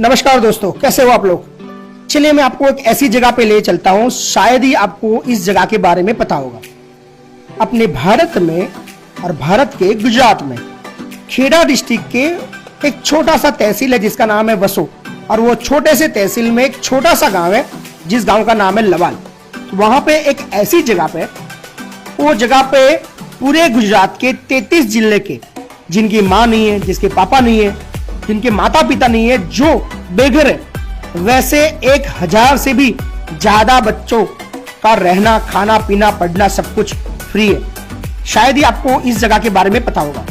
नमस्कार दोस्तों, कैसे हो आप लोग। चलिए मैं आपको एक ऐसी जगह पे ले चलता हूं, शायद ही आपको इस जगह के बारे में पता होगा। अपने भारत में और भारत के गुजरात में खेड़ा डिस्ट्रिक्ट के एक छोटा सा तहसील है जिसका नाम है वसो, और वो छोटे से तहसील में एक छोटा सा गांव है जिस गांव का नाम है लवाल। तो वहां पे एक ऐसी जगह पे, वो जगह पे पूरे गुजरात के 33 जिले के जिनकी माँ नहीं है, जिसके पापा नहीं है, जिनके माता पिता नहीं है, जो बेघर है, वैसे 1000 से भी ज्यादा बच्चों का रहना, खाना पीना, पढ़ना सब कुछ फ्री है। शायद ही आपको इस जगह के बारे में पता होगा।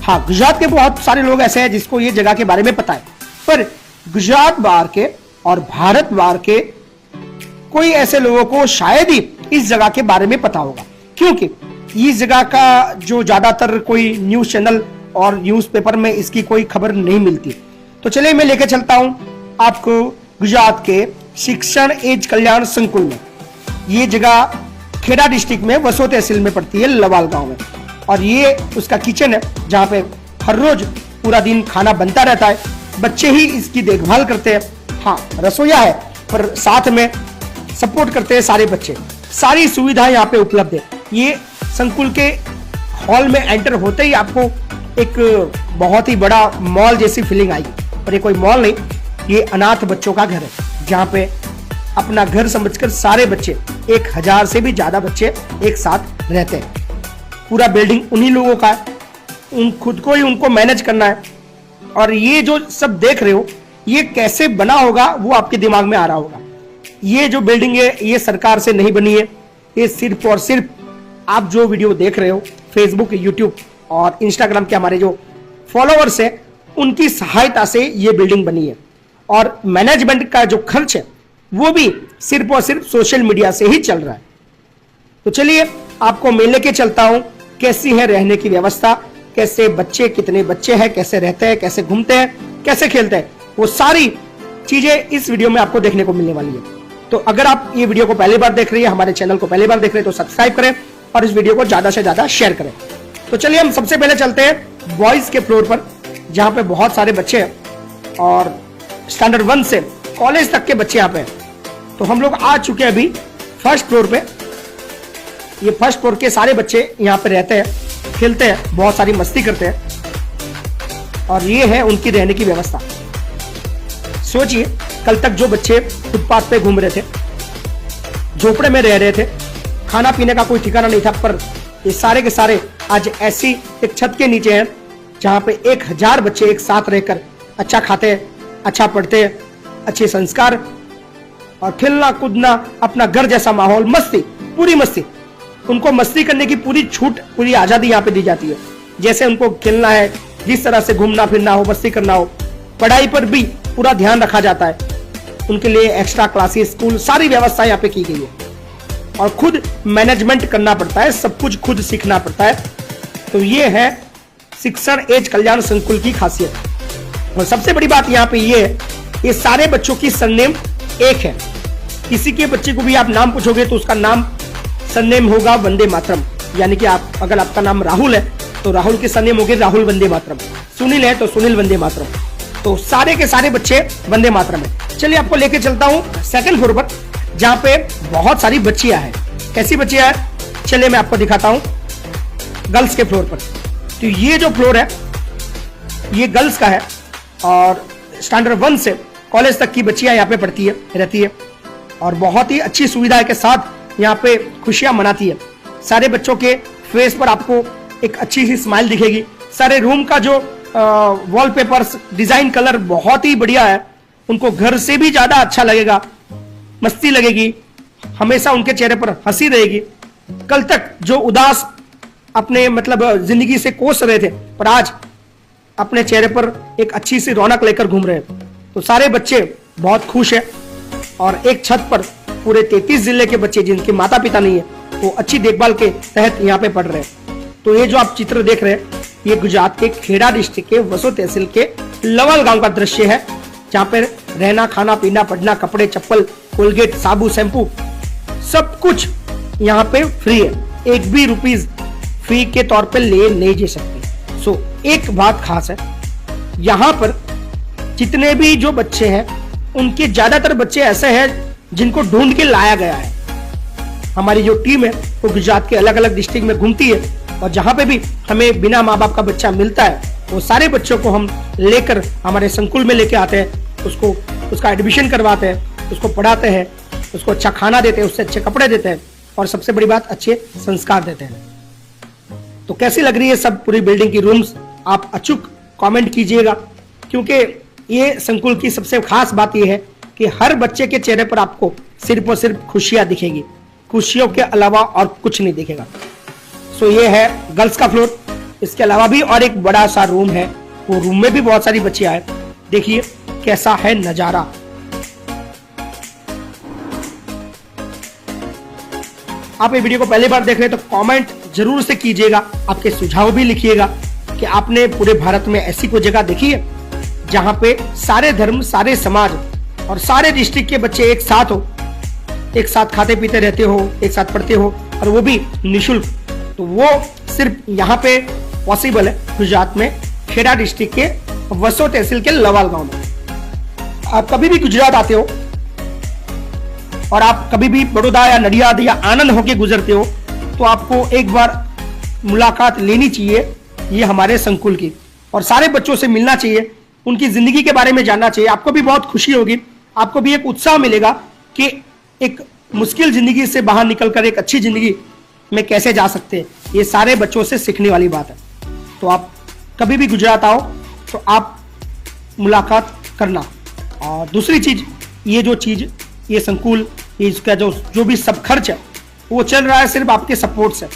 हाँ, गुजरात के बहुत सारे लोग ऐसे हैं जिसको ये जगह के बारे में पता है, पर गुजरात बाहर के और भारत बाहर के कोई ऐसे लोगों को शायद ही इस जगह के बारे में पता होगा, क्योंकि इस जगह का जो ज्यादातर कोई न्यूज चैनल और न्यूज़पेपर में इसकी कोई खबर नहीं मिलती। तो चलिए मैं लेके चलता हूं आपको गुजरात के शिक्षण एज कल्याण संकुल में। ये जगह खेड़ा डिस्ट्रिक्ट में वसो तहसील में पड़ती है, लवाल गांव में, और ये उसका किचन है जहां पे हर रोज पूरा दिन खाना बनता रहता है। बच्चे ही इसकी देखभाल करते हैं। हाँ, रसोईया है, पर साथ में सपोर्ट करते हैं सारे बच्चे। सारी सुविधाएं यहाँ पे उपलब्ध है। ये संकुल के हॉल में एंटर होते ही आपको एक बहुत ही बड़ा मॉल जैसी फीलिंग आएगी, पर ये कोई मॉल नहीं, ये अनाथ बच्चों का घर है जहाँ पे अपना घर समझकर सारे बच्चे, 1000 से भी ज्यादा बच्चे एक साथ रहते हैं। पूरा बिल्डिंग उन्हीं लोगों का है, खुद को ही उनको मैनेज करना है। और ये जो सब देख रहे हो, ये कैसे बना होगा वो आपके दिमाग में आ रहा होगा। ये जो बिल्डिंग है, ये सरकार से नहीं बनी है। ये सिर्फ और सिर्फ आप जो वीडियो देख रहे हो फेसबुक, यूट्यूब और इंस्टाग्राम के हमारे जो फॉलोअर्स हैं, उनकी सहायता से ये बिल्डिंग बनी है। और मैनेजमेंट का जो खर्च है वो भी सिर्फ और सिर्फ सोशल मीडिया से ही चल रहा है। तो चलिए आपको मैं लेके चलता हूं कैसी है रहने की व्यवस्था, कैसे बच्चे, कितने बच्चे हैं, कैसे रहते हैं, कैसे घूमते हैं, कैसे खेलते हैं, वो सारी चीजें इस वीडियो में आपको देखने को मिलने वाली है। तो अगर आप ये वीडियो को पहली बार देख रही है, हमारे चैनल को पहली बार देख रहे हैं, तो सब्सक्राइब करें और इस वीडियो को ज्यादा से ज्यादा शेयर करें। तो चलिए हम सबसे पहले चलते हैं बॉयज के फ्लोर पर, जहां पे बहुत सारे बच्चे हैं और स्टैंडर्ड 1 से कॉलेज तक के बच्चे यहाँ पे हैं। तो हम लोग आ चुके हैं अभी फर्स्ट फ्लोर पे। ये फर्स्ट फ्लोर के सारे बच्चे यहाँ पे रहते हैं, खेलते हैं, बहुत सारी मस्ती करते हैं, और ये है उनकी रहने की व्यवस्था। सोचिए, कल तक जो बच्चे फुटपाथ पे घूम रहे थे, झोपड़े में रह रहे थे, खाना पीने का कोई ठिकाना नहीं था, पर ये सारे के सारे आज ऐसी एक छत के नीचे हैं जहां पे 1000 बच्चे एक साथ रहकर अच्छा खाते हैं, अच्छा पढ़ते हैं, अच्छे संस्कार और खेलना कूदना, अपना घर जैसा माहौल, मस्ती, पूरी मस्ती। उनको मस्ती करने की पूरी छूट, पूरी आजादी यहाँ पे दी जाती है। जैसे उनको खेलना है, जिस तरह से घूमना फिरना हो, मस्ती करना हो, पढ़ाई पर भी पूरा ध्यान रखा जाता है। उनके लिए एक्स्ट्रा क्लासेस, स्कूल, सारी व्यवस्था यहाँ पे की गई है। और खुद मैनेजमेंट करना पड़ता है, सब कुछ खुद सीखना पड़ता है। तो ये है शिक्षण एज कल्याण संकुल की खासियत। और सबसे बड़ी बात यहाँ पे ये है, ये सारे बच्चों की सरनेम एक है। किसी के बच्चे को भी आप नाम पूछोगे तो उसका नाम, सरनेम होगा वंदे मातरम। यानी कि आप, अगर आपका नाम राहुल है तो राहुल की सरनेम होगी राहुल वंदे मातरम, सुनील है तो सुनील वंदे मातरम। तो सारे के सारे बच्चे वंदे मातरम है। चलिए आपको लेके चलता हूँ सेकंड फ्लोर पर, जहां पे बहुत सारी बच्चियां हैं। कैसी बच्चियां हैं, चलिए मैं आपको दिखाता हूं गर्ल्स के फ्लोर पर। तो ये जो फ्लोर है ये गर्ल्स का है, और स्टैंडर्ड 1 से कॉलेज तक की बच्चियां यहाँ पे पढ़ती है, रहती है, और बहुत ही अच्छी सुविधा के साथ यहाँ पे खुशियां मनाती है। सारे बच्चों के फेस पर आपको एक अच्छी सी स्माइल दिखेगी। सारे रूम का जो वॉलपेपर्स, डिजाइन, कलर बहुत ही बढ़िया है। उनको घर से भी ज्यादा अच्छा लगेगा, मस्ती लगेगी, हमेशा उनके चेहरे पर हंसी रहेगी। कल तक जो उदास अपने जिंदगी से कोस रहे थे, पर आज अपने चेहरे पर एक अच्छी सी रौनक लेकर घूम रहे हैं। तो सारे बच्चे बहुत खुश हैं, और एक छत पर पूरे 33 जिले के बच्चे जिनके माता पिता नहीं है, वो अच्छी देखभाल के तहत यहाँ पे पढ़ रहे हैं। तो ये जो आप चित्र देख रहे हैं, ये गुजरात के खेड़ा डिस्ट्रिक्ट के वसो तहसील के लवाल गांव का दृश्य है, जहाँ पे रहना, खाना पीना, पढ़ना, कपड़े, चप्पल, कोलगेट, साबु, शैम्पू, सब कुछ यहाँ पे फ्री है। एक भी रुपीज फी के तौर पे ले नहीं जा सकते। सो एक बात खास है, यहाँ पर जितने भी जो बच्चे हैं उनके ज्यादातर बच्चे ऐसे हैं जिनको ढूंढ के लाया गया है। हमारी जो टीम है वो गुजरात के अलग अलग डिस्ट्रिक्ट में घूमती है और जहां पे भी हमें बिना माँ बाप का बच्चा मिलता है वो सारे बच्चों को हम लेकर हमारे संकुल में लेके आते हैं, उसको उसका एडमिशन करवाते हैं, उसको पढ़ाते हैं, उसको अच्छा खाना देते हैं, उससे अच्छे कपड़े देते हैं और सबसे बड़ी बात अच्छे संस्कार देते हैं। तो कैसी लग रही है सब पूरी बिल्डिंग की रूम्स, आप अचूक कमेंट कीजिएगा, क्योंकि ये संकुल की सबसे खास बात ये है कि हर बच्चे के चेहरे पर आपको सिर्फ और सिर्फ खुशियां दिखेगी, खुशियों के अलावा और कुछ नहीं दिखेगा। सो ये है गर्ल्स का फ्लोर। इसके अलावा भी और एक बड़ा सा रूम है, वो रूम में भी बहुत सारी बच्चियां हैं। देखिए कैसा है नजारा। आप ये वीडियो को पहली बार देख रहे हैं तो कमेंट जरूर से कीजिएगा, आपके सुझाव भी लिखिएगा कि आपने पूरे भारत में ऐसी कोई जगह देखी है जहां पे सारे धर्म, सारे समाज और सारे डिस्ट्रिक्ट के बच्चे एक साथ हो, एक साथ खाते पीते रहते हो, एक साथ पढ़ते हो और वो भी निःशुल्क। तो वो सिर्फ यहाँ पे पॉसिबल है गुजरात में, खेड़ा डिस्ट्रिक्ट के वसो तहसील के लवाल गांव में। आप कभी भी गुजरात आते हो और आप कभी भी बड़ौदा या नडियाद या आनंद होके गुजरते हो तो आपको एक बार मुलाकात लेनी चाहिए ये हमारे संकुल की, और सारे बच्चों से मिलना चाहिए, उनकी जिंदगी के बारे में जानना चाहिए। आपको भी बहुत खुशी होगी, आपको भी एक उत्साह मिलेगा कि एक मुश्किल जिंदगी से बाहर निकलकर एक अच्छी जिंदगी में कैसे जा सकते हैं। ये सारे बच्चों से सीखने वाली बात है। तो आप कभी भी गुजरात आओ तो आप मुलाकात करना। और दूसरी चीज, ये जो चीज, ये संकुल, ये इसका जो भी सब खर्च है वो चल रहा है सिर्फ आपके सपोर्ट से,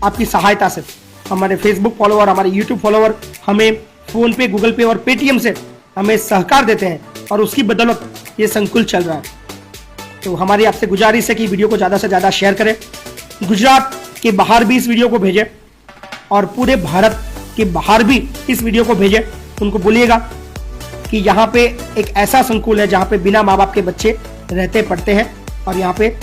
आपकी सहायता से। हमारे फेसबुक फॉलोअर, हमारे यूट्यूब फॉलोअर हमें फोन पे, गूगल पे और पेटीएम से हमें सहकार देते हैं और उसकी बदौलत ये संकुल चल रहा है। तो हमारी आपसे गुजारिश है कि वीडियो को ज्यादा से ज्यादा शेयर करें, गुजरात के बाहर भी इस वीडियो को भेजें और पूरे भारत के बाहर भी इस वीडियो को भेजें। उनको बोलिएगा कि यहाँ पे एक ऐसा संकुल है जहाँ पे बिना माँ बाप के बच्चे रहते पढ़ते हैं और यहाँ पे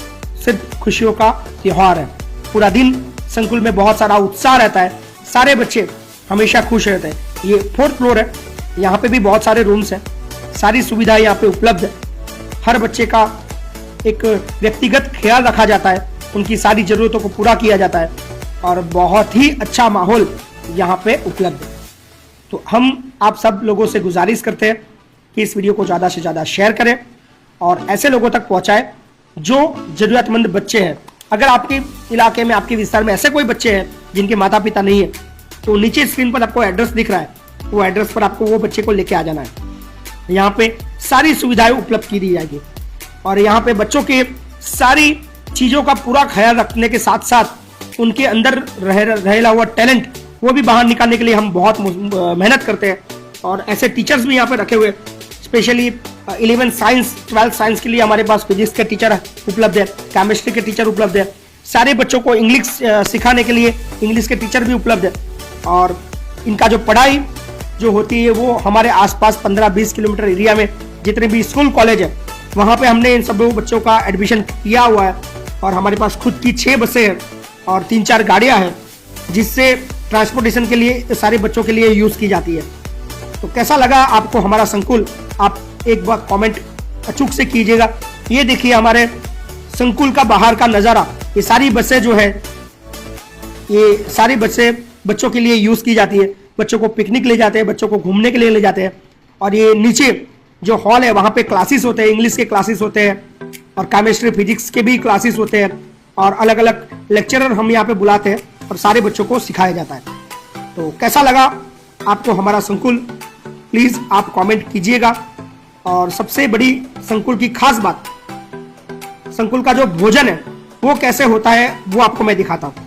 सिर्फ खुशियों का त्योहार है। पूरा दिन संकुल में बहुत सारा उत्साह रहता है, सारे बच्चे हमेशा खुश रहते हैं। ये 4th फ्लोर है, यहाँ पे भी बहुत सारे रूम्स हैं, सारी सुविधाएं यहाँ पे उपलब्ध है। हर बच्चे का एक व्यक्तिगत ख्याल रखा जाता है, उनकी सारी जरूरतों को पूरा किया जाता है और बहुत ही अच्छा माहौल यहाँ पे उपलब्ध है। तो हम आप सब लोगों से गुजारिश करते हैं कि इस वीडियो को ज़्यादा से ज़्यादा शेयर करें और ऐसे लोगों तक पहुँचाएं जो जरूरतमंद बच्चे हैं। अगर आपके इलाके में, आपके विस्तार में ऐसे कोई बच्चे हैं जिनके माता पिता नहीं है तो नीचे स्क्रीन पर आपको एड्रेस दिख रहा है, वो एड्रेस पर आपको वो बच्चे को लेके आ जाना है। यहाँ पे सारी सुविधाएं उपलब्ध की दी जाएगी और यहाँ पे बच्चों के सारी चीज़ों का पूरा ख्याल रखने के साथ साथ उनके अंदर रहेला हुआ टैलेंट वो भी बाहर निकालने के लिए हम बहुत मेहनत करते हैं। और ऐसे टीचर्स भी यहाँ पे रखे हुए, स्पेशली 11 साइंस, 12 साइंस के लिए हमारे पास फिजिक्स के टीचर उपलब्ध है, केमिस्ट्री के टीचर उपलब्ध है, सारे बच्चों को इंग्लिश सिखाने के लिए इंग्लिश के टीचर भी उपलब्ध है। और इनका जो पढ़ाई जो होती है वो हमारे आसपास 15-20 किलोमीटर एरिया में जितने भी स्कूल कॉलेज है वहाँ पे हमने इन सब बच्चों का एडमिशन किया हुआ है और हमारे पास खुद की 6 बसें हैं और 3-4 गाड़ियाँ हैं जिससे ट्रांसपोर्टेशन के लिए सारे बच्चों के लिए यूज़ की जाती है। तो कैसा लगा आपको हमारा संकुल, आप एक बार कमेंट अचूक से कीजिएगा। ये देखिए हमारे संकुल का बाहर का नज़ारा, ये सारी बसें जो है ये सारी बसें बच्चों के लिए यूज़ की जाती है, बच्चों को पिकनिक ले जाते हैं, बच्चों को घूमने के लिए ले जाते हैं। और ये नीचे जो हॉल है वहाँ पे क्लासेस होते हैं, इंग्लिश के क्लासेस होते हैं और केमिस्ट्री फिजिक्स के भी क्लासेस होते हैं और अलग अलग लेक्चरर हम यहाँ पे बुलाते हैं और सारे बच्चों को सिखाया जाता है। तो कैसा लगा आपको हमारा संकुल, प्लीज़ आप कमेंट कीजिएगा। और सबसे बड़ी संकुल की खास बात, संकुल का जो भोजन है वो कैसे होता है वो आपको मैं दिखाता हूँ।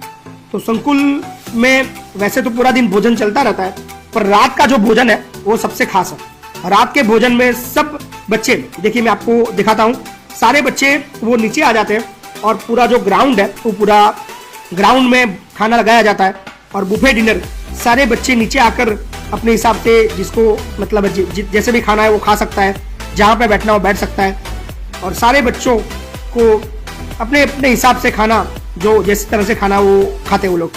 तो संकुल में वैसे तो पूरा दिन भोजन चलता रहता है, पर रात का जो भोजन है वो सबसे खास है। रात के भोजन में सब बच्चे, देखिए मैं आपको दिखाता हूँ, सारे बच्चे वो नीचे आ जाते हैं और पूरा जो ग्राउंड है वो पूरा ग्राउंड में खाना लगाया जाता है और बुफे डिनर सारे बच्चे नीचे आकर अपने हिसाब से जिसको मतलब जैसे भी खाना है वो खा सकता है, जहाँ पे बैठना हो बैठ सकता है। और सारे बच्चों को अपने अपने हिसाब से खाना जो जिस तरह से खाना वो खाते वो लोग।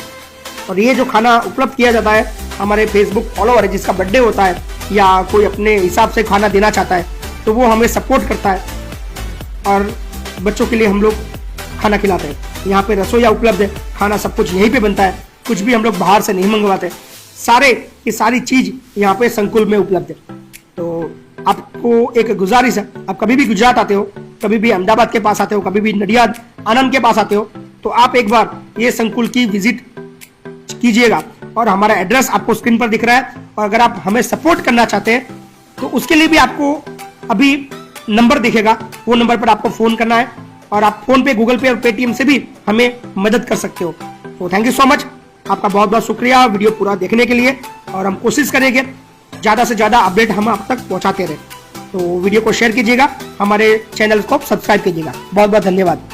और ये जो खाना उपलब्ध किया जाता है हमारे फेसबुक फॉलोअर है जिसका बर्थडे होता है या कोई अपने हिसाब से खाना देना चाहता है तो वो हमें सपोर्ट करता है और बच्चों के लिए हम लोग खाना खिलाते हैं। यहाँ पे रसोईया उपलब्ध है, खाना सब कुछ यहीं पे बनता है, कुछ भी हम लोग बाहर से नहीं मंगवाते, सारे की सारी चीज यहाँ पे संकुल में उपलब्ध है। तो आपको एक गुजारिश है, आप कभी भी गुजरात आते हो, कभी भी अहमदाबाद के पास आते हो, कभी भी नडियाद आनंद के पास आते हो, तो आप एक बार ये संकुल की विजिट कीजिएगा। और हमारा एड्रेस आपको स्क्रीन पर दिख रहा है। और अगर आप हमें सपोर्ट करना चाहते हैं तो उसके लिए भी आपको अभी नंबर दिखेगा, वो नंबर पर आपको फोन करना है और आप फोन पे, गूगल पे और पेटीएम से भी हमें मदद कर सकते हो। तो थैंक यू सो मच, आपका बहुत बहुत शुक्रिया वीडियो पूरा देखने के लिए। और हम कोशिश करेंगे ज्यादा से ज्यादा अपडेट हम आप तक पहुंचाते रहे। तो वीडियो को शेयर कीजिएगा, हमारे चैनल को सब्सक्राइब कीजिएगा। बहुत बहुत धन्यवाद।